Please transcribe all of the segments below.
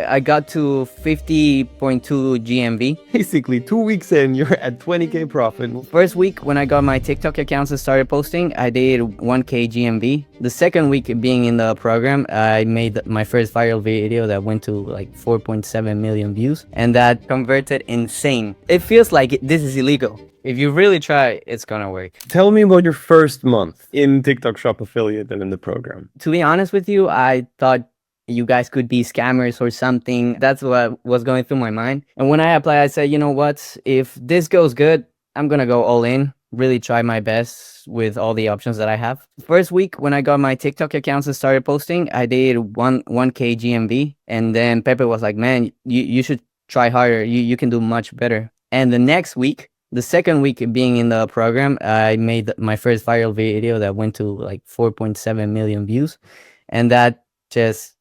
I got to 50.2 GMV. Basically, 2 weeks in, you're at 20K profit. First week when I got my TikTok accounts and started posting, I did 1K GMV. The second week being in the program, I made my first viral video that went to like 4.7 million views, and that converted insane. It feels like this is illegal. If you really try, it's gonna work. Tell me about your first month in TikTok Shop Affiliate and in the program. To be honest with you, I thought you guys could be scammers or something. That's what was going through my mind. And when I applied, I said, you know what? If this goes good, I'm gonna go all in, really try my best with all the options that I have. First week when I got my TikTok accounts and started posting, I did 1K GMV. And then Pepe was like, man, you should try harder. You can do much better. And the next week, the second week being in the program, I made my first viral video that went to like 4.7 million views. And that just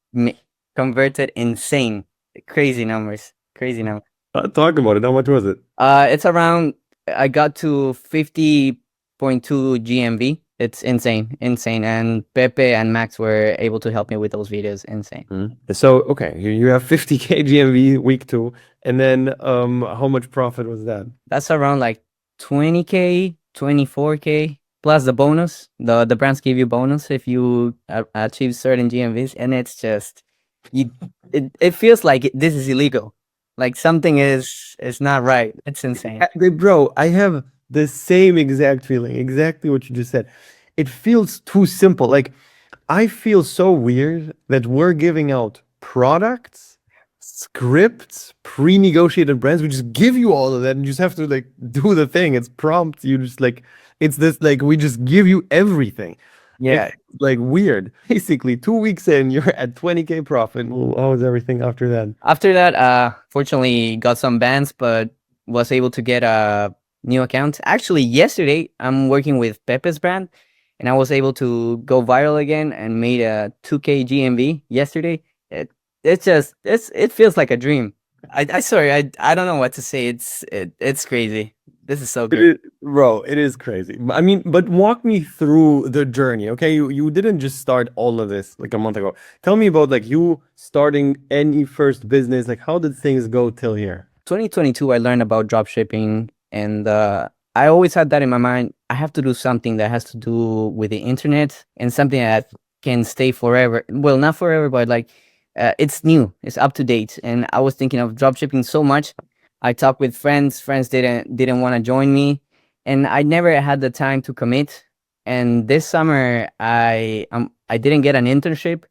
converted insane. Crazy numbers. Talk about it. How much was it? It's around, I got to 50.2 GMV. It's insane. And Pepe and Max were able to help me with those videos. Insane. So, okay, you have 50K GMV week 2. And then how much profit was that? That's around like 20K, 24K. Plus the bonus, the brands give you bonus if you achieve certain GMVs, and it's just, it feels like this is illegal. Like something is not right. It's insane. Bro, I have the same exact feeling, exactly what you just said. It feels too simple. Like, I feel so weird that we're giving out products, scripts, pre-negotiated brands. We just give you all of that and you just have to like do the thing. It's prompt. You just like, it's this, like, we just give you everything. Yeah. It's, like, weird. Basically, 2 weeks in, you're at 20K profit. How was everything after that? After that, fortunately got some bans, but was able to get a new account. Actually, yesterday, I'm working with Pepe's brand, and I was able to go viral again and made a 2K GMV yesterday. It feels like a dream. I don't know what to say. It's crazy. This is so good. Bro, it is crazy. I mean, but walk me through the journey, okay? You didn't just start all of this like a month ago. Tell me about like you starting any first business. Like, how did things go till here? 2022, I learned about dropshipping, and I always had that in my mind. I have to do something that has to do with the internet and something that can stay forever. Well, not forever, but like it's new, it's up to date. And I was thinking of dropshipping so much. I talked with friends. Friends didn't want to join me, and I never had the time to commit. And this summer, I didn't get an internship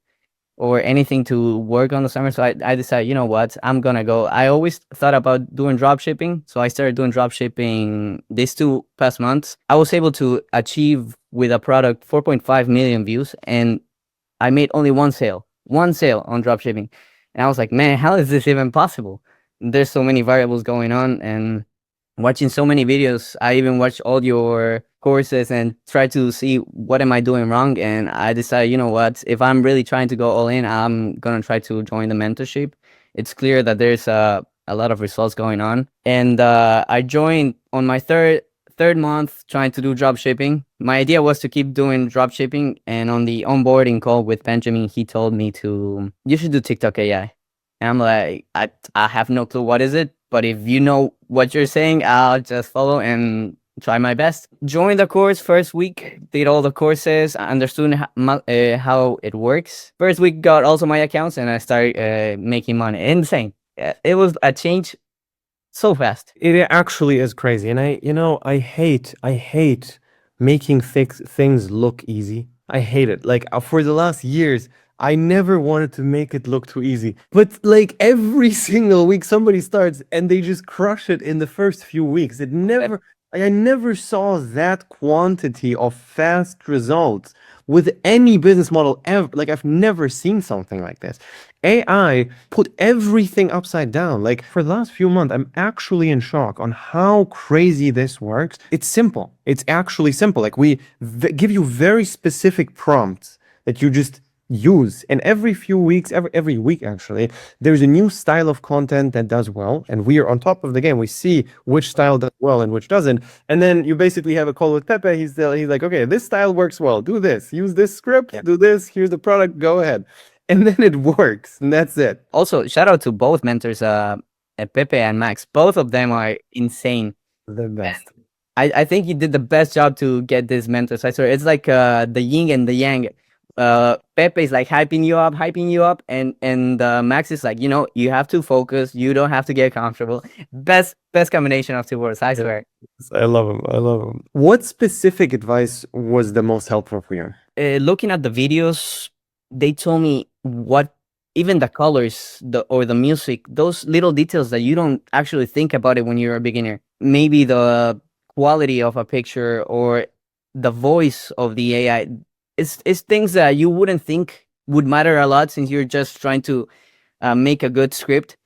or anything to work on the summer, so I decided, you know what, I'm gonna go. I always thought about doing dropshipping, so I started doing dropshipping these 2 past months. I was able to achieve with a product 4.5 million views, and I made only one sale on dropshipping. And I was like, man, how is this even possible? There's so many variables going on, and watching so many videos. I even watched all your courses and try to see what am I doing wrong. And I decided, you know what, if I'm really trying to go all in, I'm gonna try to join the mentorship. It's clear that there's a lot of results going on. And I joined on my third month trying to do dropshipping. My idea was to keep doing dropshipping, and on the onboarding call with Benjamin, he told me you should do TikTok AI. And I'm like, I have no clue what is it, but if you know what you're saying, I'll just follow and try my best. Joined the course first week, did all the courses, understood how it works. First week got also my accounts, and I started making money. Insane. It was a change so fast. It actually is crazy. And I hate making things look easy. I hate it. Like, for the last years, I never wanted to make it look too easy. But like every single week somebody starts and they just crush it in the first few weeks. I never saw that quantity of fast results with any business model ever. Like, I've never seen something like this. AI put everything upside down. Like, for the last few months, I'm actually in shock on how crazy this works. It's simple. It's actually simple. Like, we give you very specific prompts that you just use, and every few weeks, every week actually, there's a new style of content that does well, and we are on top of the game. We see which style does well and which doesn't, and then you basically have a call with Pepe. He's like, okay, this style works well, do this, use this script, do this, here's the product, go ahead. and then it works, and that's it. Also, shout out to both mentors, Pepe and Max. Both of them are insane. The best. I think you did the best job to get this mentor side story. It's like the yin and the yang. Pepe is like hyping you up, and Max is like, you have to focus. You don't have to get comfortable. Best combination of two worlds, I swear. I love him. I love him. What specific advice was the most helpful for you? Looking at the videos, they told me what even the colors, or the music, those little details that you don't actually think about it when you're a beginner. Maybe the quality of a picture or the voice of the AI. It's things that you wouldn't think would matter a lot since you're just trying to make a good script.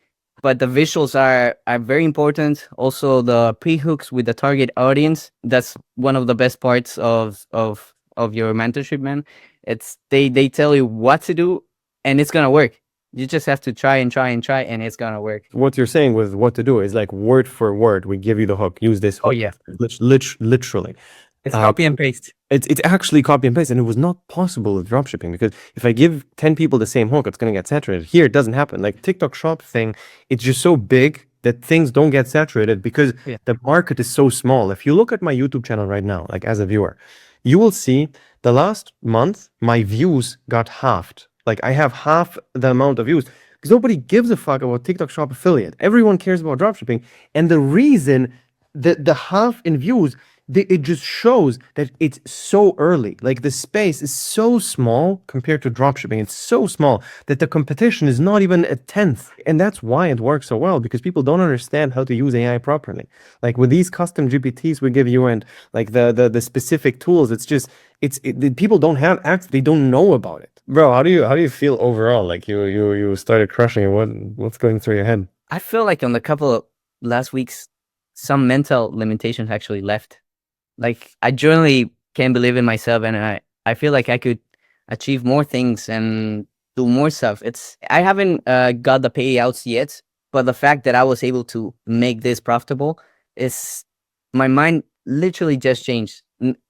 But the visuals are very important. Also, the pre-hooks with the target audience. That's one of the best parts of your mentorship, man. It's they tell you what to do, and it's gonna work. You just have to try and try and try, and it's gonna work. What you're saying with what to do is like word for word. We give you the hook. Use this Oh hook. yeah, Literally. it's copy and paste. It's actually copy and paste, and it was not possible with dropshipping because if I give 10 people the same hook, it's gonna get saturated. Here, it doesn't happen. Like TikTok Shop thing, it's just so big that things don't get saturated because Yeah. the market is so small. If you look at my YouTube channel right now, like as a viewer, you will see the last month my views got halved. Like I have half the amount of views because nobody gives a fuck about TikTok Shop affiliate. Everyone cares about dropshipping, and the reason that the half in views, it just shows that it's so early. Like the space is so small compared to dropshipping. It's so small that the competition is not even a tenth. And that's why it works so well because people don't understand how to use AI properly. Like with these custom GPTs we give you and like the specific tools, it's just people don't have access. They don't know about it. Bro, how do you feel overall? Like you started crushing it. What's going through your head? I feel like on the couple of last weeks, some mental limitations actually left. Like I genuinely can't believe in myself, and I feel like I could achieve more things and do more stuff. I haven't got the payouts yet, but the fact that I was able to make this profitable is my mind literally just changed.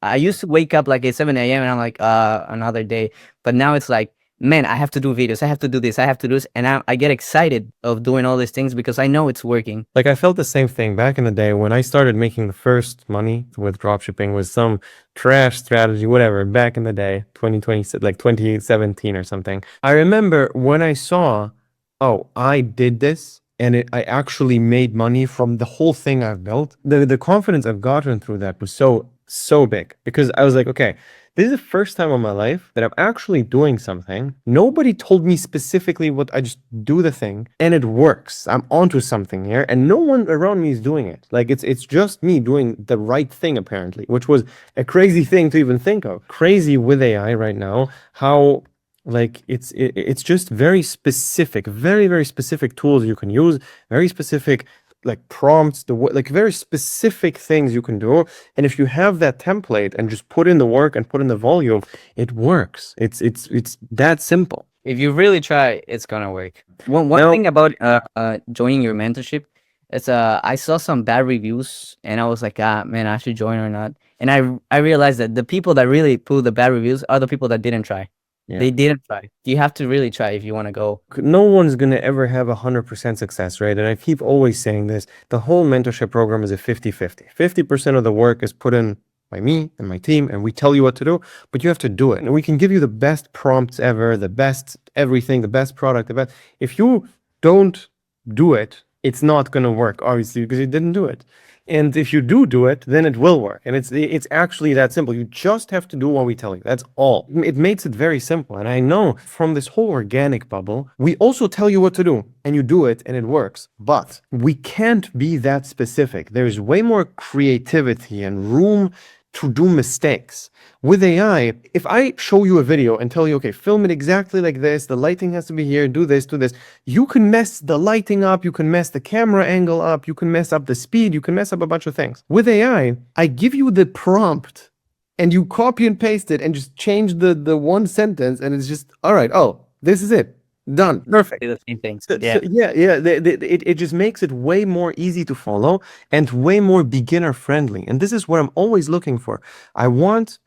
I used to wake up like at 7 a.m. and I'm like, another day. But now it's like, man, I have to do videos. I have to do this. I have to do this. And I get excited of doing all these things because I know it's working. Like I felt the same thing back in the day when I started making the first money with dropshipping with some trash strategy, whatever, back in the day, 2020, like 2017 or something. I remember when I saw, oh, I did this and I actually made money from the whole thing I've built. The confidence I've gotten through that was so big because I was like, okay, this is the first time in my life that I'm actually doing something. Nobody told me specifically what. I just do the thing and it works. I'm onto something here and no one around me is doing it. Like it's just me doing the right thing apparently, which was a crazy thing to even think of. Crazy with AI right now, how like it's just very specific, very specific tools you can use, very specific like prompts, like very specific things you can do. And if you have that template and just put in the work and put in the volume, it works. It's that simple. If you really try, it's gonna work. One Now, thing about joining your mentorship is I saw some bad reviews and I was like, man, I should join or not. And I realized that the people that really put the bad reviews are the people that didn't try. yeah. They didn't try. You have to really try if you want to go. No one's gonna ever have 100% success rate, and I keep always saying this. The whole mentorship program is a 50-50. 50% of the work is put in by me and my team, and we tell you what to do, but you have to do it. And we can give you the best prompts ever, the best everything, the best product, the best. If you don't do it, it's not gonna work, obviously, because you didn't do it. And if you do it, then it will work. And it's actually that simple. You just have to do what we tell you. That's all. It makes it very simple. And I know from this whole organic bubble, we also tell you what to do and you do it and it works. But we can't be that specific. There's way more creativity and room to do mistakes. With AI, if I show you a video and tell you, okay, film it exactly like this, the lighting has to be here, do this, you can mess the lighting up, you can mess the camera angle up, you can mess up the speed, you can mess up a bunch of things. With AI, I give you the prompt and you copy and paste it and just change the one sentence and it's just, all right, oh, this is it. Done. Perfect. Do the same things. Yeah. It just makes it way more easy to follow and way more beginner friendly. And this is what I'm always looking for. I want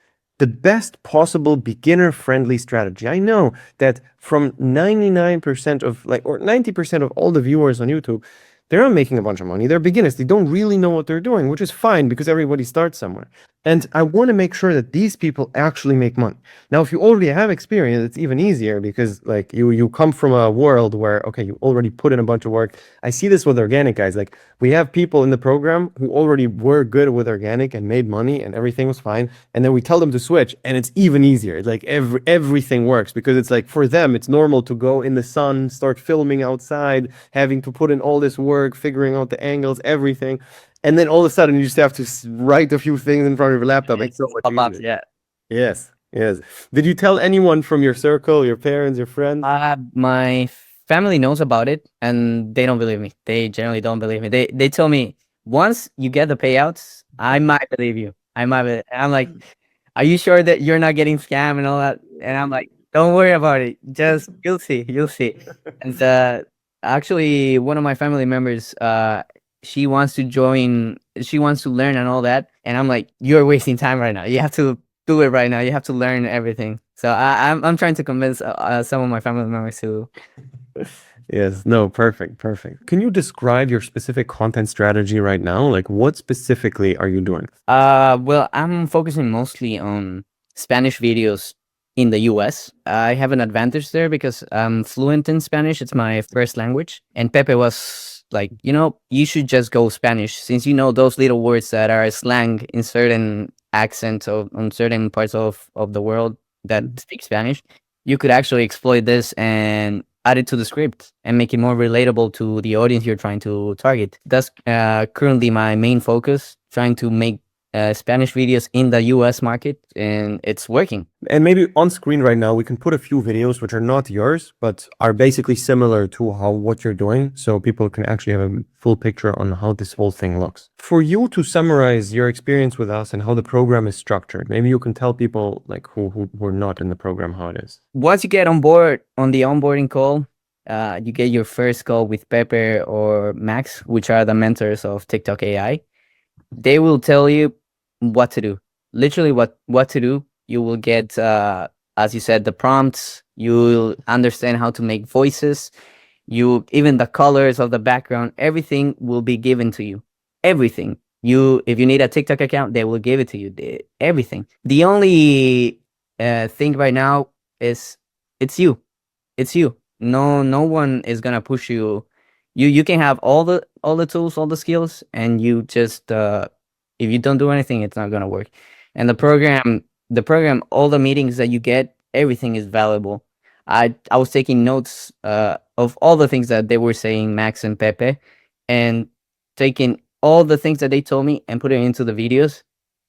the best possible beginner-friendly strategy. I know that from 99% of like or 90% of all the viewers on YouTube, they're not making a bunch of money. They're beginners. They don't really know what they're doing, which is fine because everybody starts somewhere. And I want to make sure that these people actually make money. Now, if you already have experience, it's even easier because like you come from a world where okay, you already put in a bunch of work. I see this with organic guys. Like we have people in the program who already were good with organic and made money and everything was fine. And then we tell them to switch and it's even easier. Like everything works because it's like for them, it's normal to go in the sun, start filming outside, having to put in all this work, figuring out the angles, everything. And then all of a sudden you just have to write a few things in front of your laptop. It's so much Pop ups, easier. yeah. Yes, yes. Did you tell anyone from your circle, your parents, your friends? My family knows about it, and they don't believe me. They generally don't believe me. They tell me once you get the payouts, I might believe you. I might. I'm like, are you sure that you're not getting scammed and all that? And I'm like, don't worry about it. Just you'll see, you'll see. And actually, one of my family members, she wants to join. She wants to learn and all that. And I'm like, you're wasting time right now. You have to do it right now. You have to learn everything. So I'm trying to convince some of my family members to. Yes, no, perfect, perfect. Can you describe your specific content strategy right now? Like, what specifically are you doing? Well, I'm focusing mostly on Spanish videos in the US. I have an advantage there because I'm fluent in Spanish. It's my first language. And Pepe was like, you should just go Spanish since you know those little words that are slang in certain accents or on certain parts of the world that speak Spanish. You could actually exploit this and add it to the script and make it more relatable to the audience you're trying to target. That's currently my main focus, trying to make Spanish videos in the US market, and it's working. And maybe on screen right now, we can put a few videos which are not yours, but are basically similar to how what you're doing, so people can actually have a full picture on how this whole thing looks. For you to summarize your experience with us and how the program is structured, maybe you can tell people like who were not in the program how it is. Once you get on board on the onboarding call, you get your first call with Pepe or Max, which are the mentors of TikTok AI. They will tell you what to do, literally what to do. You will get as you said, the prompts. You'll understand how to make voices. You even the colors of the background, everything will be given to you. Everything. If you need a TikTok account, they will give it to you. Everything. The only thing right now is it's you. It's you. No one is gonna push you. You can have all the tools, all the skills, and you just if you don't do anything, it's not gonna work. And the program, all the meetings that you get, everything is valuable. I was taking notes of all the things that they were saying, Max and Pepe, and taking all the things that they told me and putting it into the videos.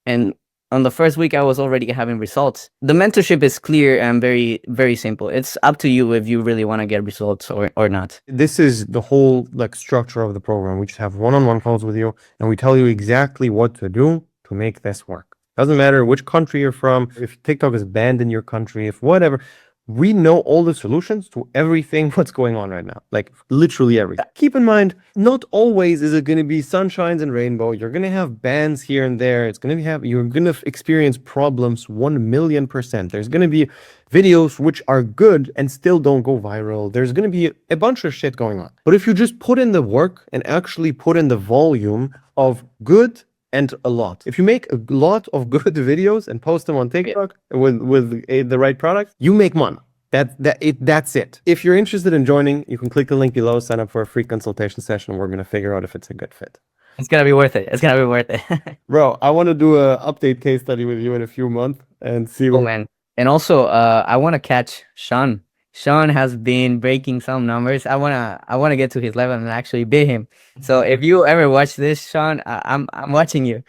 And on the first week, I was already having results. The mentorship is clear and very, very simple. It's up to you if you really want to get results or not. This is the whole like structure of the program. We just have one-on-one calls with you and we tell you exactly what to do to make this work. Doesn't matter which country you're from, if TikTok is banned in your country, if whatever. We know all the solutions to everything what's going on right now. Like literally everything. Keep in mind, not always is it going to be sunshines and rainbow. You're going to have bans here and there. You're going to experience problems 1,000,000%. There's going to be videos which are good and still don't go viral. There's going to be a bunch of shit going on. But if you just put in the work and actually put in the volume of good and a lot. If you make a lot of good videos and post them on TikTok with the right product, you make money. That's it. If you're interested in joining, you can click the link below, sign up for a free consultation session. We're gonna figure out if it's a good fit. It's gonna be worth it. It's gonna be worth it. Bro, I want to do a update case study with you in a few months and see Oh what. man. And also, I want to catch Sean. Sean has been breaking some numbers. I wanna get to his level and actually beat him. So if you ever watch this, Sean, I'm watching you.